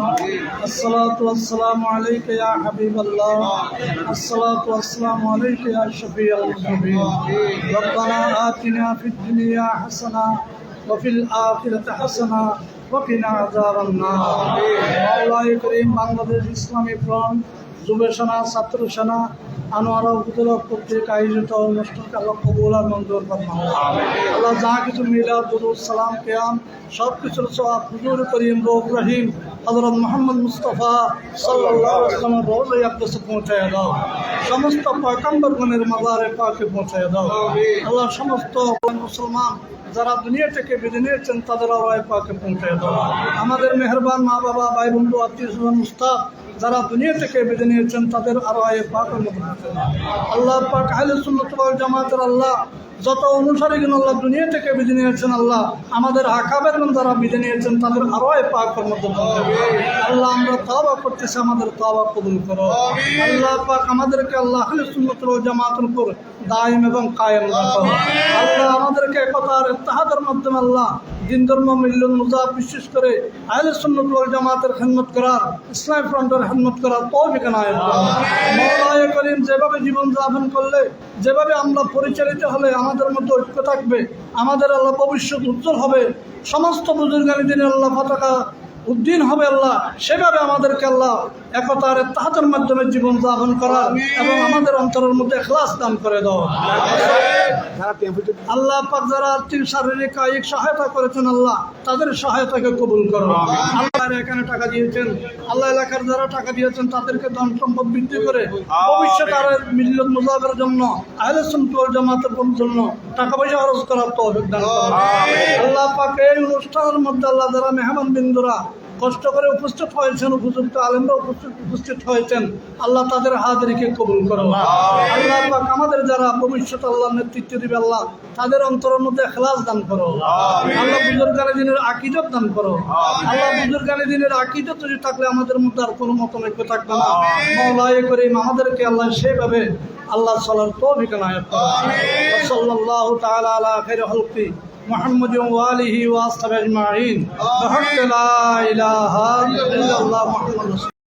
الصلاة والسلام عليك يا حبيب الله، الصلاة والسلام عليك يا شفيع المذنبين. ربنا آتنا في الدنيا حسنة وفي الآخرة حسنة وقنا عذاب النار. مولاي كريم বাংলাদেশ ইসলামী ফ্রন্ট যুব সেনা, ছাত্র সেনা, আনোয়ারা উপজেলা কর্তৃক আয়োজিত অনুষ্ঠানকে আল্লাহ কবুল আর মঞ্জুর ফরমাও। আল্লাহ যা কিছু মিলাদ, দুরূদ, সালাম, কিয়াম সব কিছুর সওয়াব হুজুর করিম রউফ রহিম হযরত মুহাম্মদ মুস্তাফা সাল্লাল্লাহু আলাইহি ওয়াসাল্লাম রওজায়ে আকদাসে পৌঁছায় দাও। সমস্ত পয়গম্বরগণের মাজারে পাকে পৌঁছায় দাও। আল্লাহ সমস্ত মুসলমান যারা দুনিয়া থেকে বিদায় নিয়েছেন তাদের আওয়ায় পাকে পৌঁছায় দাও। আমাদের মেহেরবান মা বাবা, ভাই বন্ধু, আত্মীয় স্বজন, উস্তাদ যারা দুনিয়া থেকে বিদায় নিয়েছেন তাদের আওয়ায় পাকের মধ্যে পৌঁছায় দাও। আল্লাহ পাক আহলে সুন্নাত ওয়াল জামাতের আল্লাহ যত অনুসারীগণ আল্লাহ দুনিয়া থেকে বিদায় নিয়েছেন, আল্লাহ আমাদের আকাবেরগণ যারা বিদায় নিয়েছেন তাদের আরোয় পাকের মধ্যে পৌঁছায় দাও। আল্লাহ আমরা তওবা করতেছি, আমাদের তওবা কবুল করো। আল্লাহ পাক আমাদেরকে আল্লাহ আহলে সুন্নাত ওয়াল জামাতের উপর দায়ম এবং কায়েম রাখো। আল্লাহ আমাদেরকে একতার ইত্তেহাদের মাধ্যমে আল্লাহ দিন ধর্ম মিল্লুল মুজাব বিশেষ করে আহলে সুন্নাত ওয়াল জামাতের খিদমত করার, ইসলাম ফ্রন্টের খিদমত করার তৌফিক এনায়েত করো। মওলায়ে করিম যেভাবে জীবন যাপন করলে, যেভাবে আমরা পরিচালিত হলে আমাদের মধ্যে ঐক্য থাকবে, আমাদের আল্লাহ ভবিষ্যৎ উজ্জ্বল হবে, সমস্ত বুজুর্গানি দিনে আল্লাহ পতাকা উদ্দিন হবে, আল্লাহ সেভাবে আমাদেরকে আল্লাহ একতার ইত্তেহাদের মাধ্যমে জীবন যাপন করার এবং আমাদের অন্তরের মধ্যে ইখলাস দান করে দাও। আল্লাহ পাক যারা আর্থিক, শারীরিক, কায়িক সহায়তা করেছেন আল্লাহ তাদের সহায়তাকে কবুল করো। আল্লাহ এখানে টাকা দিয়েছেন, আল্লাহ এলাকার যারা টাকা দিয়েছেন তাদেরকে ধন সম্পদ বৃদ্ধি করে ভবিষ্যৎ আর মিল্লাত মুজাহিদের জন্য, আহলে সুন্নাত ওয়াল জামাতের জন্য টাকা পয়সা খরচ করার তৌফিক দান করো। আল্লাহ পাক এই অনুষ্ঠানের মধ্যে আল্লাহ যারা মেহমান বিন্দুরা কষ্ট করে উপস্থিত হয়েছেন, উপযুক্ত আলেমরা উপস্থিত হয়েছেন, আল্লাহ তাদের হাজিরিকে কবুল করো। আল্লাহ পাক আমাদের যারা ভবিষ্যৎ আল্লাহ নেতৃত্ব দিবে আল্লাহ তাদের অন্তরের মধ্যে ইখলাস দান করো। আল্লাহ বুজুর্গানে দিনের আকীদত দান করো। আল্লাহ বুজুর্গানে দিনের আকীদত যদি থাকলে আমাদের মধ্যে আর কোনো মতনৈক্য থাকবে না। মওলায়ে করিম আমাদেরকে আল্লাহ সেভাবে আল্লাহ চলার তৌফিক এনায়েত করো। সাল্লাল্লাহু তাআলা আলা খায়রি খালকি محمد وآله وأصحابه أجمعين بحق لا إله إلا الله محمد رسول الله।